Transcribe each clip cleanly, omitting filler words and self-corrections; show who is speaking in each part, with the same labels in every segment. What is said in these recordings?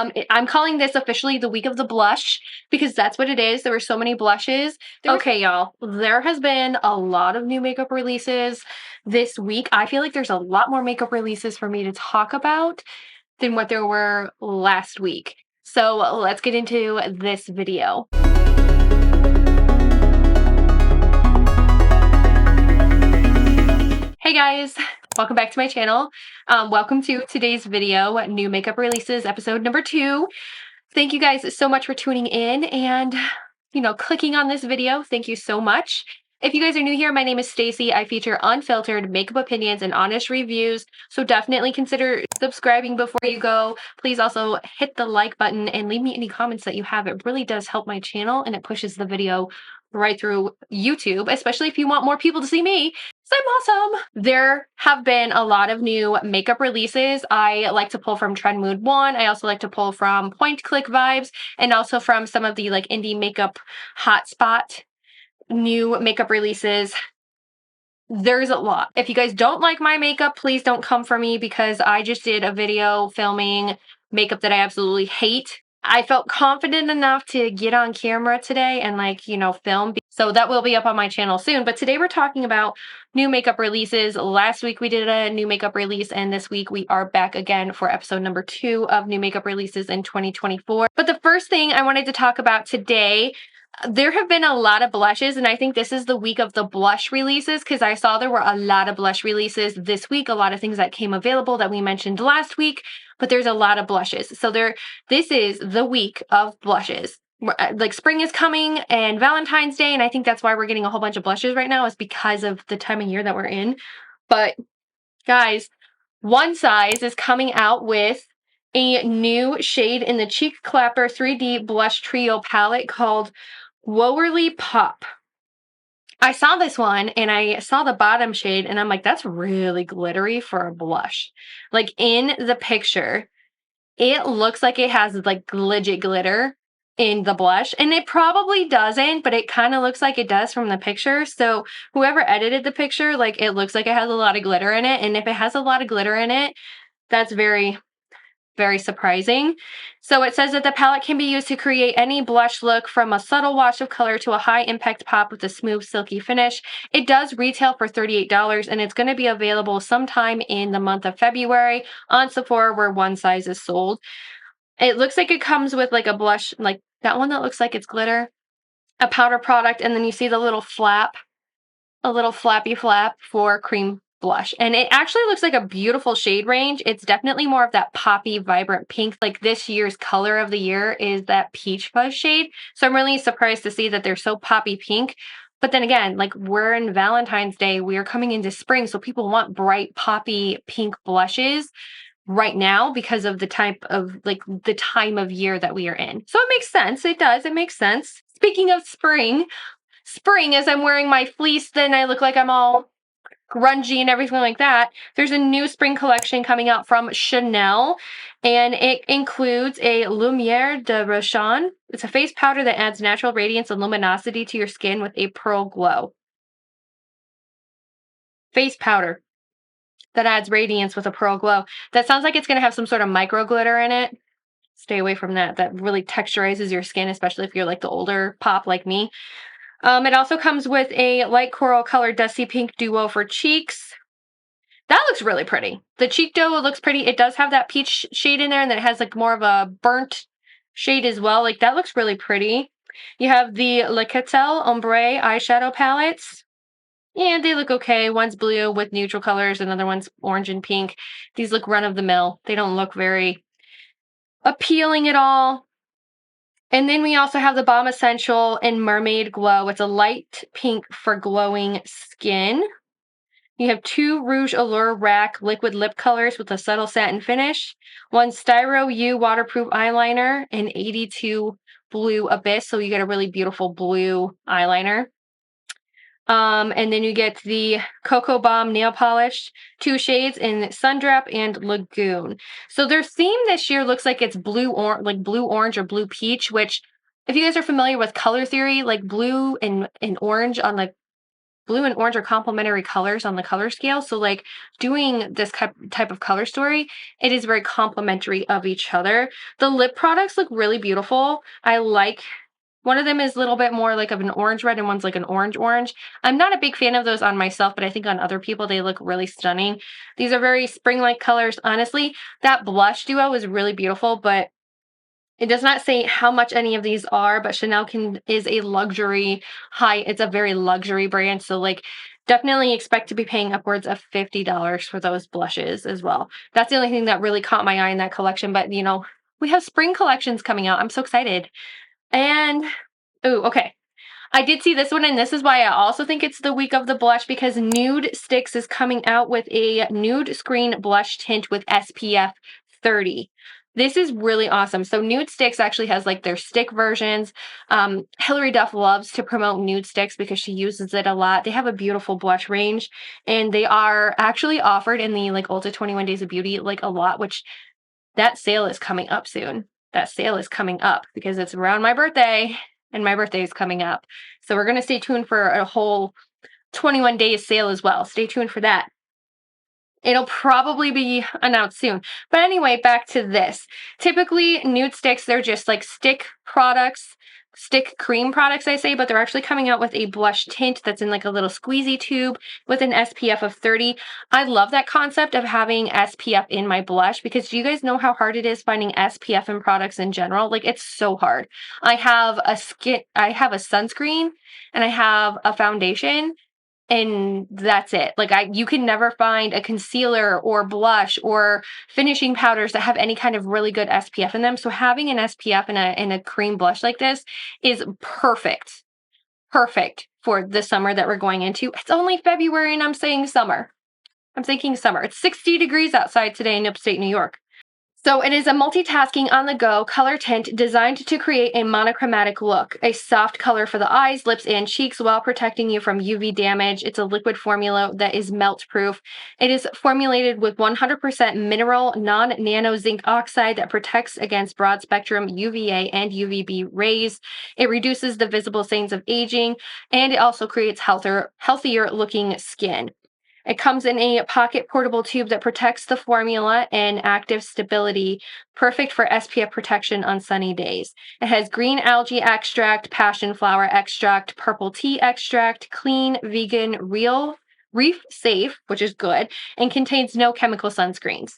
Speaker 1: I'm calling this officially the week of the blush because that's what it is. There were so many blushes. Okay, y'all, there has been a lot of new makeup releases this week. I feel like there's a lot more makeup releases for me to talk about than what there were last week. So let's get into this video. Hey guys, welcome back to my channel. Welcome to today's video, new makeup releases, episode number 2. Thank you guys so much for tuning in and, clicking on this video. Thank you so much. If you guys are new here, my name is Staci. I feature unfiltered makeup opinions and honest reviews, so definitely consider subscribing before you go. Please also hit the like button and leave me any comments that you have. It really does help my channel and it pushes the video right through YouTube, especially if you want more people to see me. So I'm awesome. There have been a lot of new makeup releases. I like to pull from Trend Mood 1. I also like to pull from Point Click Vibes and also from some of the indie makeup hotspot new makeup releases. There's a lot. If you guys don't like my makeup, please don't come for me because I just did a video filming makeup that I absolutely hate. I felt confident enough to get on camera today and film. So that will be up on my channel soon. But today we're talking about new makeup releases. Last week we did a new makeup release and this week we are back again for episode number 2 of new makeup releases in 2024. But the first thing I wanted to talk about today, there have been a lot of blushes, and I think this is the week of the blush releases because I saw there were a lot of blush releases this week, a lot of things that came available that we mentioned last week, but there's a lot of blushes. So this is the week of blushes. Spring is coming and Valentine's Day, and I think that's why we're getting a whole bunch of blushes right now is because of the time of year that we're in. But guys, One Size is coming out with a new shade in the Cheek Clapper 3D Blush Trio palette called Gworly Pop. I saw this one and I saw the bottom shade and I'm like, that's really glittery for a blush. In the picture, it looks like it has legit glitter in the blush, and it probably doesn't, but it kind of looks like it does from the picture. So whoever edited the picture, it looks like it has a lot of glitter in it, and if it has a lot of glitter in it, that's very, very surprising. So it says that the palette can be used to create any blush look, from a subtle wash of color to a high impact pop with a smooth silky finish. It does retail for $38 and it's going to be available sometime in the month of February on Sephora where One Size is sold. It looks like it comes with a blush, like that one that looks like it's glitter, a powder product, and then you see the little flap, a little flappy flap for cream blush. And it actually looks like a beautiful shade range. It's definitely more of that poppy, vibrant pink. This year's color of the year is that peach fuzz shade. So I'm really surprised to see that they're so poppy pink. But then again, we're in Valentine's Day, we're coming into spring, so people want bright, poppy pink blushes right now because of the type of the time of year that we are in. So it makes sense. It does. It makes sense. Speaking of spring, as I'm wearing my fleece, then I look like I'm all grungy and everything like that. There's a new spring collection coming out from Chanel, and it includes a Lumiere de Rochon. It's a face powder that adds natural radiance and luminosity to your skin with a pearl glow. Face powder that adds radiance with a pearl glow. That sounds like it's going to have some sort of micro glitter in it. Stay away from that. That really texturizes your skin, especially if you're the older pop like me. It also comes with a light coral color dusty pink duo for cheeks. That looks really pretty. The cheek duo looks pretty. It does have that peach shade in there, and then it has more of a burnt shade as well. That looks really pretty. You have the Le Catel Ombre eyeshadow palettes. Yeah, they look okay. One's blue with neutral colors, another one's orange and pink. These look run-of-the-mill. They don't look very appealing at all. And then we also have the Balm Essential in Mermaid Glow. It's a light pink for glowing skin. You have 2 Rouge Allure Rack liquid lip colors with a subtle satin finish. 1 Styro U waterproof eyeliner, and 82 Blue Abyss. So you get a really beautiful blue eyeliner. And then you get the Cocoa Bomb nail polish, 2 shades in Sundrap and Lagoon. So their theme this year looks like it's blue orange or blue peach, which if you guys are familiar with color theory, blue and orange on blue and orange are complementary colors on the color scale. So like doing this type of color story, it is very complementary of each other. The lip products look really beautiful. I like, one of them is a little bit more like of an orange red and one's like an orange orange. I'm not a big fan of those on myself, but I think on other people they look really stunning. These are very spring-like colors. Honestly, that blush duo is really beautiful, but it does not say how much any of these are, but Chanel is a luxury it's a very luxury brand. So like definitely expect to be paying upwards of $50 for those blushes as well. That's the only thing that really caught my eye in that collection. But you know, we have spring collections coming out. I'm so excited. And, oh, okay. I did see this one, and this is why I also think it's the week of the blush, because Nudestix is coming out with a Nudescreen blush tint with SPF 30. This is really awesome. So Nudestix actually has like their stick versions. Hilary Duff loves to promote Nudestix because she uses it a lot. They have a beautiful blush range, and they are actually offered in the like Ulta 21 Days of Beauty like a lot, which that sale is coming up soon. That sale is coming up because it's around my birthday, and my birthday is coming up. So we're going to stay tuned for a whole 21 days sale as well. Stay tuned for that. It'll probably be announced soon. But anyway, back to this. Typically, Nudestix, they're just like stick products, stick cream products, I say, but they're actually coming out with a blush tint that's in like a little squeezy tube with an SPF of 30. I love that concept of having SPF in my blush, because do you guys know how hard it is finding SPF in products in general? Like, it's so hard. I have a sunscreen and I have a foundation, and that's it. Like you can never find a concealer or blush or finishing powders that have any kind of really good SPF in them. So having an SPF in a cream blush like this is perfect. Perfect for the summer that we're going into. It's only February and I'm saying summer. I'm thinking summer. It's 60 degrees outside today in upstate New York. So it is a multitasking on-the-go color tint designed to create a monochromatic look, a soft color for the eyes, lips, and cheeks while protecting you from UV damage. It's a liquid formula that is melt-proof. It is formulated with 100% mineral non-nano zinc oxide that protects against broad-spectrum UVA and UVB rays. It reduces the visible signs of aging, and it also creates healthier-looking skin. It comes in a pocket portable tube that protects the formula and active stability, perfect for SPF protection on sunny days. It has green algae extract, passion flower extract, purple tea extract, clean, vegan, reef safe, which is good, and contains no chemical sunscreens.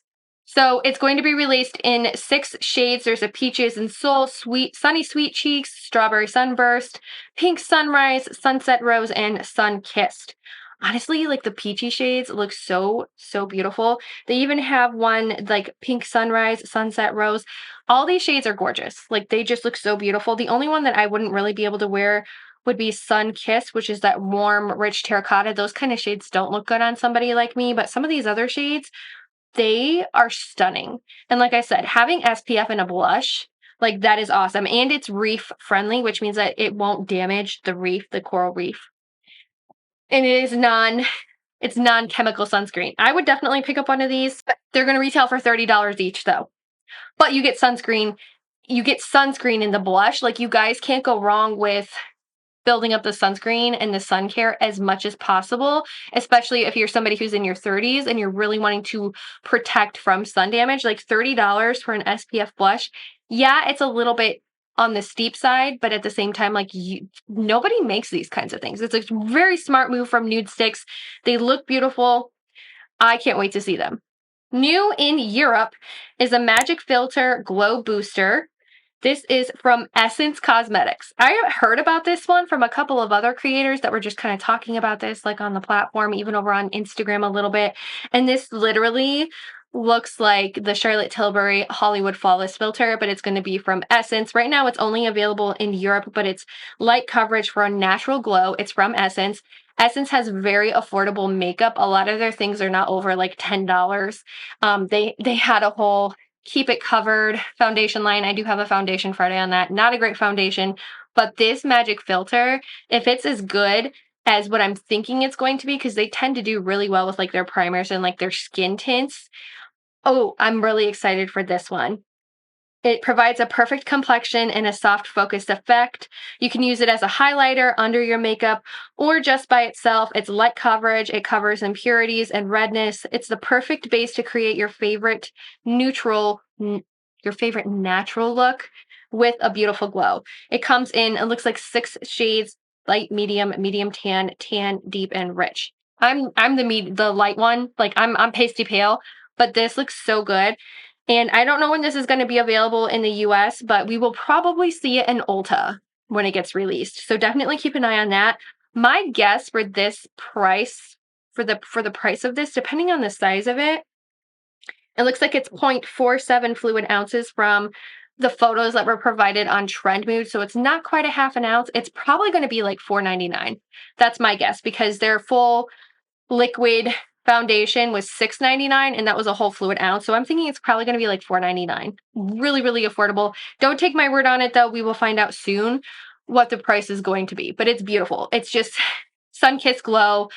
Speaker 1: So it's going to be released in 6 shades. There's a Peaches and Soul, Sunny Sweet Cheeks, Strawberry Sunburst, Pink Sunrise, Sunset Rose, and Sun Kissed. Honestly, like the peachy shades look so beautiful. They even have one like Pink Sunrise, Sunset Rose. All these shades are gorgeous. Like they just look so beautiful. The only one that I wouldn't really be able to wear would be Sun Kiss, which is that warm, rich terracotta. Those kind of shades don't look good on somebody like me, but some of these other shades, they are stunning. And like I said, having SPF in a blush, like that is awesome. And it's reef friendly, which means that it won't damage the reef, the coral reef. And it is it's non-chemical sunscreen. I would definitely pick up one of these. They're going to retail for $30 each though. But you get sunscreen. You get sunscreen in the blush. Like you guys can't go wrong with building up the sunscreen and the sun care as much as possible, especially if you're somebody who's in your 30s and you're really wanting to protect from sun damage. Like $30 for an SPF blush. Yeah, it's a little bit on the steep side, but at the same time, like nobody makes these kinds of things. It's a very smart move from Nudestix. They look beautiful. I can't wait to see them. New in Europe is a Magic Filter Glow Booster. This is from Essence Cosmetics. I heard about this one from a couple of other creators that were just kind of talking about this like on the platform, even over on Instagram a little bit. And this literally looks like the Charlotte Tilbury Hollywood Flawless filter, but it's going to be from Essence. Right now it's only available in Europe, but it's light coverage for a natural glow. It's from Essence. Essence has very affordable makeup. A lot of their things are not over like $10. They had a whole Keep It Covered foundation line. I do have a foundation Friday on that. Not a great foundation, but this magic filter, if it's as good as what I'm thinking it's going to be, because they tend to do really well with like their primers and like their skin tints. Oh, I'm really excited for this one. It provides a perfect complexion and a soft focused effect. You can use it as a highlighter under your makeup or just by itself. It's light coverage. It covers impurities and redness. It's the perfect base to create your favorite natural look with a beautiful glow. It comes in, it looks like 6 shades: light, medium tan, tan, deep, and rich. I'm the light one. Like I'm pasty pale, but this looks so good. And I don't know when this is going to be available in the US, but we will probably see it in Ulta when it gets released. So definitely keep an eye on that. My guess for this price, for the price of this, depending on the size of it, it looks like it's 0.47 fluid ounces from the photos that were provided on Trendmood. So it's not quite a half an ounce. It's probably going to be like $4.99. That's my guess, because their full liquid foundation was $6.99 and that was a whole fluid ounce. So I'm thinking it's probably going to be like $4.99. Really, really affordable. Don't take my word on it though. We will find out soon what the price is going to be, but it's beautiful. It's just sun-kissed glow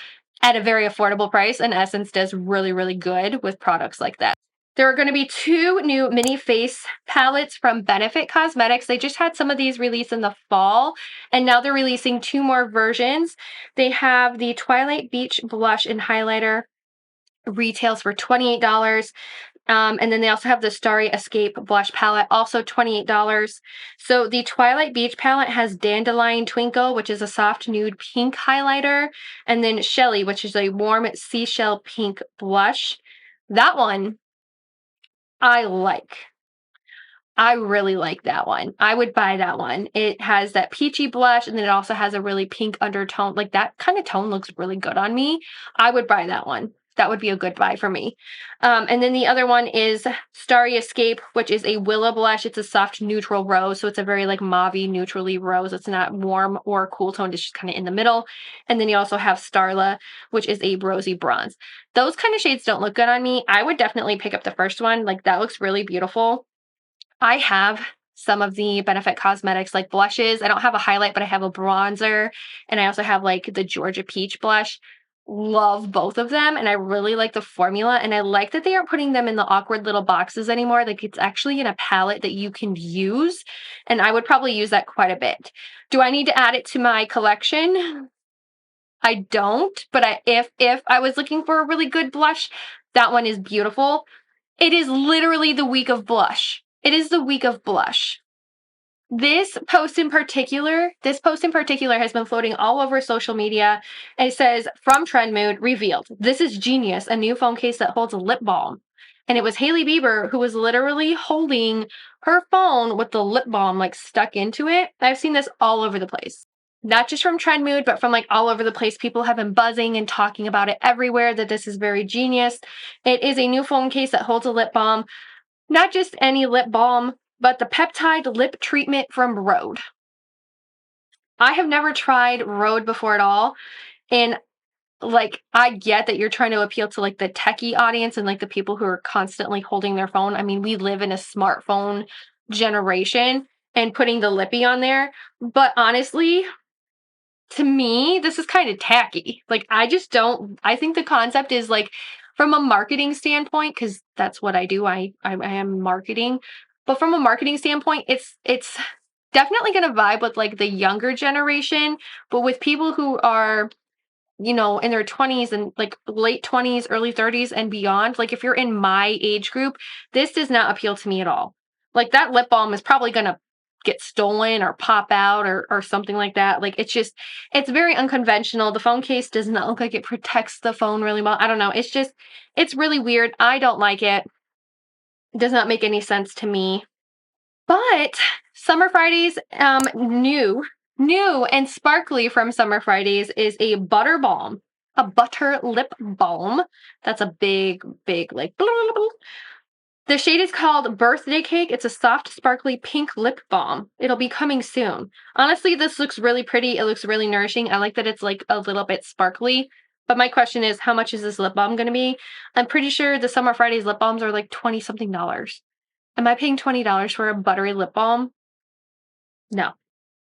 Speaker 1: at a very affordable price, and Essence does really, really good with products like that. There are going to be 2 new mini face palettes from Benefit Cosmetics. They just had some of these released in the fall, and now they're releasing 2 more versions. They have the Twilight Beach Blush and Highlighter, retails for $28. And then they also have the Starry Escape Blush Palette, also $28. So the Twilight Beach palette has Dandelion Twinkle, which is a soft nude pink highlighter, and then Shelly, which is a warm seashell pink blush. That one I like. I really like that one. I would buy that one. It has that peachy blush, and then it also has a really pink undertone. Like that kind of tone looks really good on me. I would buy that one. That would be a good buy for me. And then the other one is Starry Escape, which is a willow blush. It's a soft neutral rose, so it's a very like mauve-y neutrally rose. It's not warm or cool toned. It's just kind of in the middle. And then you also have Starla, which is a rosy bronze. Those kind of shades don't look good on me. I would definitely pick up the first one. Like that looks really beautiful. I have some of the Benefit Cosmetics like blushes. I don't have a highlight, but I have a bronzer, and I also have like the Georgia Peach blush. Love both of them, and I really like the formula, and I like that they aren't putting them in the awkward little boxes anymore. Like it's actually in a palette that you can use, and I would probably use that quite a bit. Do I need to add it to my collection? I don't, but if I was looking for a really good blush, that one is beautiful. It is literally the week of blush. It is the week of blush. This post in particular has been floating all over social media. And it says, from Trendmood, revealed, this is genius, a new phone case that holds a lip balm. And it was Hailey Bieber who was literally holding her phone with the lip balm like stuck into it. I've seen this all over the place. Not just from Trendmood, but from like all over the place. People have been buzzing and talking about it everywhere, that this is very genius. It is a new phone case that holds a lip balm. Not just any lip balm, but the peptide lip treatment from RHODE. I have never tried RHODE before at all. And like, I get that you're trying to appeal to like the techie audience and like the people who are constantly holding their phone. I mean, we live in a smartphone generation, and putting the lippy on there. But honestly, to me, this is kind of tacky. Like, I think the concept is like, from a marketing standpoint, because that's what I do. I am marketing. But from a marketing standpoint, it's definitely going to vibe with like the younger generation, but with people who are, you know, in their 20s and like late 20s, early 30s and beyond. Like if you're in my age group, this does not appeal to me at all. Like that lip balm is probably going to get stolen or pop out or something like that. Like it's very unconventional. The phone case does not look like it protects the phone really well. I don't know. It's really weird. I don't like it. It does not make any sense to me. But Summer Fridays, new and sparkly from Summer Fridays is a butter balm, a butter lip balm. That's a big like blah, blah, blah. The shade is called Birthday Cake. It's a soft, sparkly pink lip balm. It'll be coming soon. Honestly, this looks really pretty. It looks really nourishing. I like that it's like a little bit sparkly. But my question is, how much is this lip balm going to be? I'm pretty sure the Summer Fridays lip balms are like $20-something. Am I paying $20 for a buttery lip balm? No.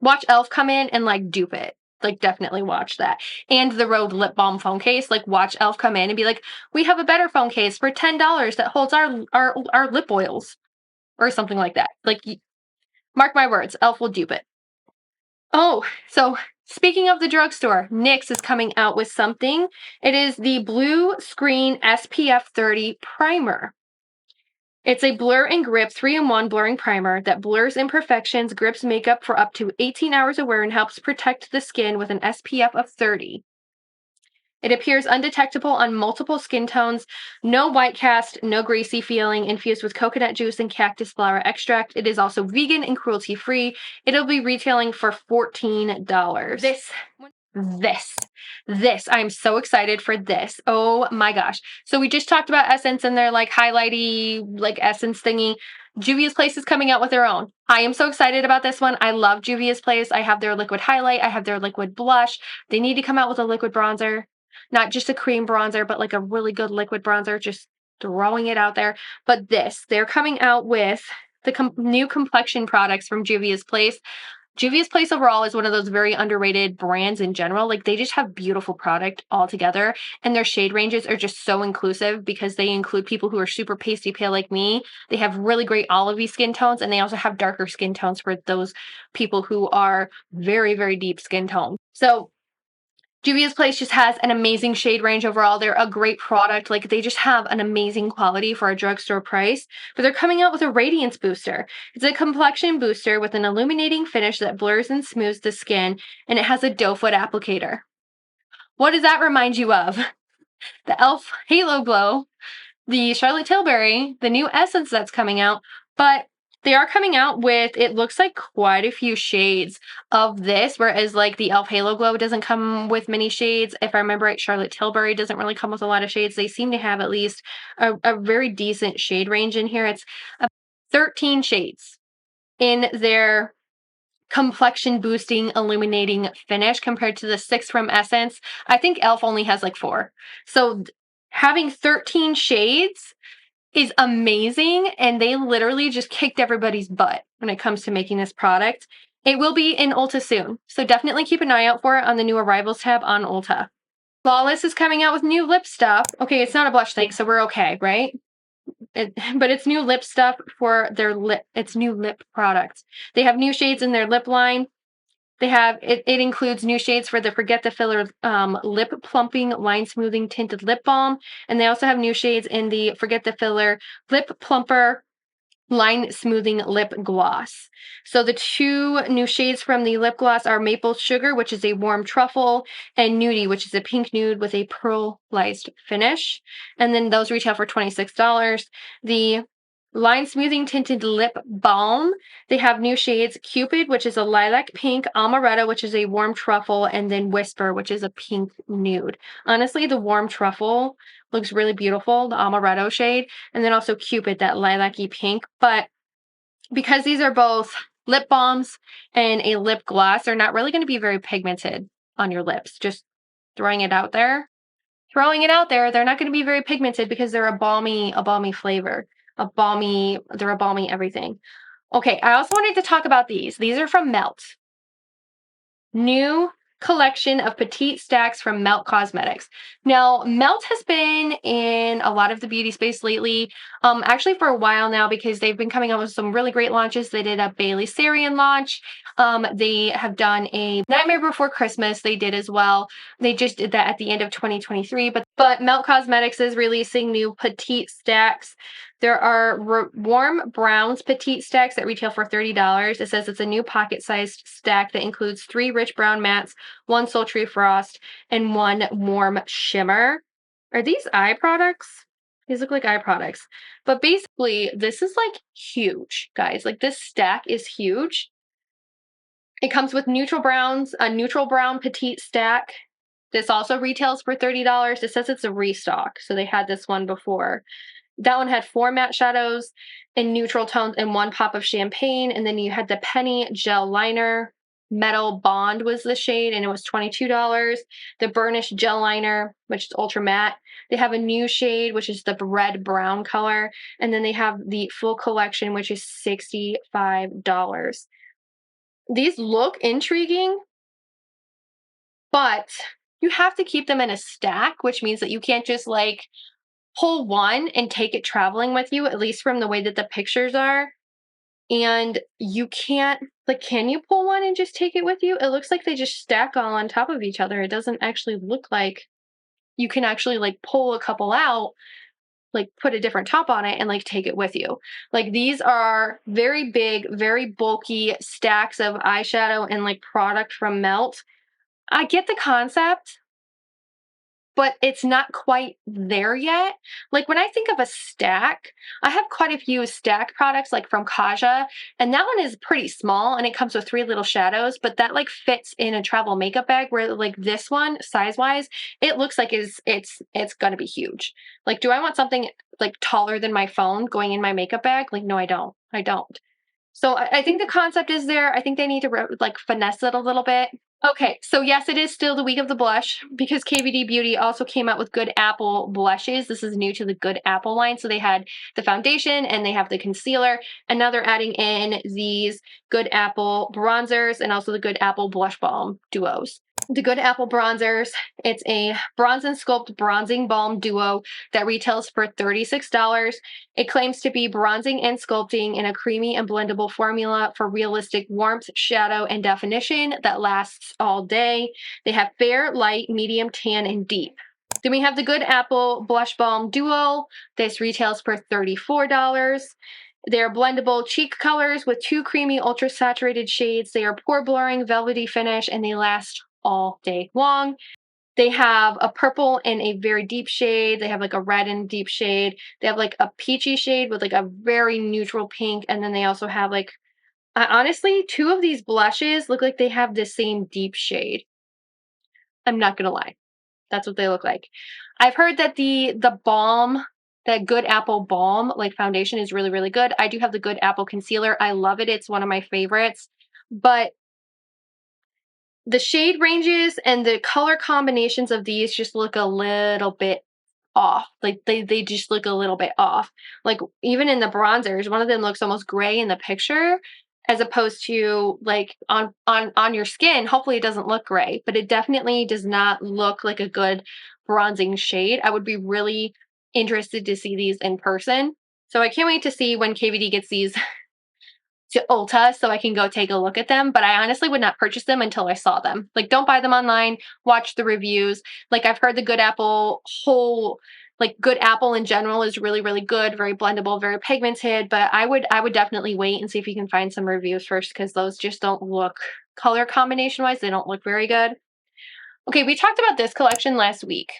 Speaker 1: Watch e.l.f. come in and like dupe it. Like definitely watch that. And the RHODE lip balm phone case, like watch e.l.f. come in and be like, we have a better phone case for $10 that holds our lip oils. or something like that. Like, mark my words, e.l.f. will dupe it. Oh, so speaking of the drugstore, NYX is coming out with something. It is the Blurscreen SPF 30 primer. It's a blur and grip 3-in-1 blurring primer that blurs imperfections, grips makeup for up to 18 hours of wear, and helps protect the skin with an SPF of 30. It appears undetectable on multiple skin tones, no white cast, no greasy feeling, infused with coconut juice and cactus flower extract. It is also vegan and cruelty-free. It'll be retailing for $14. This, I'm so excited for this. Oh my gosh. So we just talked about Essence and their like highlighty, like Essence thingy. Juvia's Place is coming out with their own. I am so excited about this one. I love Juvia's Place. I have their liquid highlight. I have their liquid blush. They need to come out with a liquid bronzer. Not just a cream bronzer, but like a really good liquid bronzer. Just throwing it out there. But they're coming out with the new complexion products from Juvia's Place. Juvia's Place overall is one of those very underrated brands in general. Like, they just have beautiful product altogether, and their shade ranges are just so inclusive because they include people who are super pasty pale like me. They have really great olivey skin tones, and they also have darker skin tones for those people who are very, very deep skin tone. So Juvia's Place just has an amazing shade range overall. They're a great product. Like, they just have an amazing quality for a drugstore price. But they're coming out with a Radiance booster. It's a complexion booster with an illuminating finish that blurs and smooths the skin, and it has a doe foot applicator. What does that remind you of? The e.l.f. Halo Glow, the Charlotte Tilbury, the new Essence that's coming out, but they are coming out with, it looks like, quite a few shades of this, whereas like the e.l.f. Halo Glow doesn't come with many shades. If I remember right, Charlotte Tilbury doesn't really come with a lot of shades. They seem to have at least a very decent shade range in here. It's 13 shades in their complexion boosting illuminating finish compared to the 6 from Essence. I think e.l.f. only has like 4. So having 13 shades is amazing, and they literally just kicked everybody's butt when it comes to making this product. It will be in Ulta soon, so definitely keep an eye out for it on the new arrivals tab on Ulta. Lawless is coming out with new lip stuff. Okay, it's not a blush thing, so we're okay, right? But it's new lip stuff for their lip. It's new lip products. They have new shades in their lip line. They have, it includes new shades for the Forget the Filler Lip-Plumping Line Smoothing Tinted Lip Balm. And they also have new shades in the Forget the Filler Lip Plumper Line Smoothing Lip Gloss. So the 2 new shades from the lip gloss are Maple Sugar, which is a warm truffle, and Nudie, which is a pink nude with a pearlized finish. And then those retail for $26. The Line Smoothing Tinted Lip Balm, they have new shades Cupid, which is a lilac pink, Amaretto, which is a warm truffle, and then Whisper, which is a pink nude. Honestly, the warm truffle looks really beautiful, the Amaretto shade, and then also Cupid, that lilac-y pink. But because these are both lip balms and a lip gloss, they're not really going to be very pigmented on your lips. Just throwing it out there. They're not going to be very pigmented because they're a balmy flavor. They're a balmy everything. Okay, I also wanted to talk about these. These are from Melt. New collection of petite stacks from Melt Cosmetics. Now, Melt has been in a lot of the beauty space lately, actually for a while now, because they've been coming up with some really great launches. They did a Bailey Sarian launch. They have done a Nightmare Before Christmas. They did as well. They just did that at the end of 2023. But Melt Cosmetics is releasing new petite stacks. There are Warm Browns petite stacks that retail for $30. It says it's a new pocket-sized stack that includes 3 rich brown mattes, 1 sultry frost, and 1 warm shimmer. Are these eye products? These look like eye products. But basically, this is like huge, guys. Like, this stack is huge. It comes with neutral browns, a neutral brown petite stack. This also retails for $30. It says it's a restock, so they had this one before. That one had 4 matte shadows in neutral tones and 1 pop of champagne. And then you had the Penny Gel Liner. Metal Bond was the shade, and it was $22. The Burnish Gel Liner, which is ultra matte. They have a new shade, which is the red brown color. And then they have the full collection, which is $65. These look intriguing, but you have to keep them in a stack, which means that you can't just like pull one and take it traveling with you, at least from the way that the pictures are. and you can't, like, can you pull one and just take it with you? It looks like they just stack all on top of each other. It doesn't actually look like you can actually like pull a couple out, like put a different top on it and like take it with you. Like, these are very big, very bulky stacks of eyeshadow and like product from Melt. I get the concept, but it's not quite there yet. Like, when I think of a stack, I have quite a few stack products like from Kaja, and that one is pretty small and it comes with 3 little shadows, but that like fits in a travel makeup bag, where like this one, size-wise, it looks like it's gonna be huge. Like, do I want something like taller than my phone going in my makeup bag? Like, no, I don't. I don't. So I think the concept is there. I think they need to like finesse it a little bit. Okay, so yes, it is still the week of the blush, because KVD Beauty also came out with Good Apple blushes. This is new to the Good Apple line. So they had the foundation and they have the concealer, and now they're adding in these Good Apple bronzers and also the Good Apple blush balm duos. The Good Apple bronzers, it's a Bronze and Sculpt bronzing balm duo that retails for $36. It claims to be bronzing and sculpting in a creamy and blendable formula for realistic warmth, shadow, and definition that lasts all day. They have fair, light, medium, tan, and deep. Then we have the Good Apple blush balm duo. This retails for $34. They're blendable cheek colors with 2 creamy ultra saturated shades. They are pore blurring, velvety finish, and they last all day long. They have a purple and a very deep shade. They have like a red and deep shade. They have like a peachy shade with like a very neutral pink. And then they also have like, honestly, 2 of these blushes look like they have the same deep shade. I'm not gonna lie. That's what they look like. I've heard that the balm, that Good Apple balm like foundation, is really, really good. I do have the Good Apple concealer. I love it. It's one of my favorites. But the shade ranges and the color combinations of these just look a little bit off. Like, they just look a little bit off. Like, even in the bronzers, one of them looks almost gray in the picture, as opposed to like on your skin. Hopefully it doesn't look gray, but it definitely does not look like a good bronzing shade. I would be really interested to see these in person. So I can't wait to see when KVD gets these to Ulta so I can go take a look at them, but I honestly would not purchase them until I saw them. Like, don't buy them online, watch the reviews. Like, I've heard the Good Apple like Good Apple in general is really, really good, very blendable, very pigmented, but I would definitely wait and see if you can find some reviews first, because those just don't look, color combination wise, they don't look very good. Okay, we talked about this collection last week.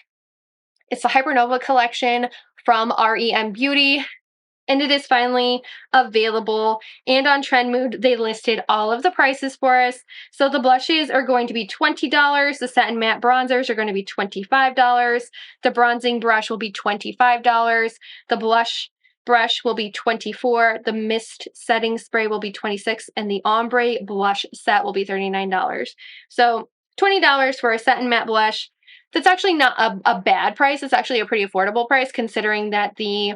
Speaker 1: It's the Hypernova collection from REM Beauty, and it is finally available. And on Trendmood, they listed all of the prices for us. So the blushes are going to be $20. The satin matte bronzers are going to be $25. The bronzing brush will be $25. The blush brush will be $24. The mist setting spray will be $26. And the ombre blush set will be $39. So $20 for a satin matte blush. That's actually not a bad price. It's actually a pretty affordable price, considering that the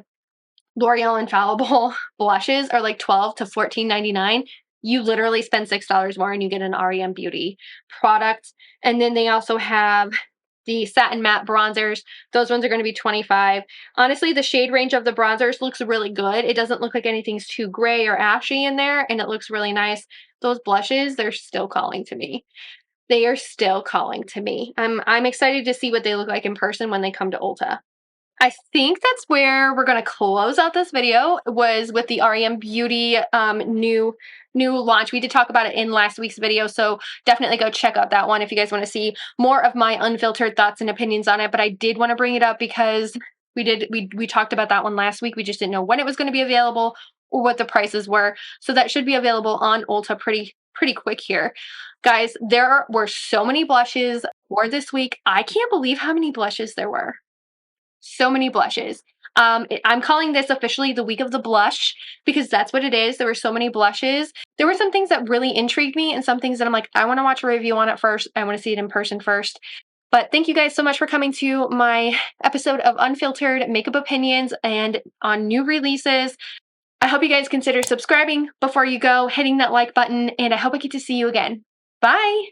Speaker 1: L'Oreal Infallible blushes are like $12 to $14.99. You literally spend $6 more and you get an REM Beauty product. And then they also have the satin matte bronzers. Those ones are going to be $25. Honestly, the shade range of the bronzers looks really good. It doesn't look like anything's too gray or ashy in there, and it looks really nice. Those blushes, they're still calling to me. They are still calling to me. I'm excited to see what they look like in person when they come to Ulta. I think that's where we're going to close out this video, was with the REM Beauty new launch. We did talk about it in last week's video, so definitely go check out that one if you guys want to see more of my unfiltered thoughts and opinions on it. But I did want to bring it up because we talked about that one last week. We just didn't know when it was going to be available or what the prices were. So that should be available on Ulta pretty quick here. Guys, there were so many blushes for this week. I can't believe how many blushes there were. So many blushes. I'm calling this officially the week of the blush, because that's what it is. There were so many blushes. There were some things that really intrigued me and some things that I'm like, I want to watch a review on it first. I want to see it in person first. But thank you guys so much for coming to my episode of Unfiltered Makeup Opinions and on new releases. I hope you guys consider subscribing before you go, hitting that like button, and I hope I get to see you again. Bye!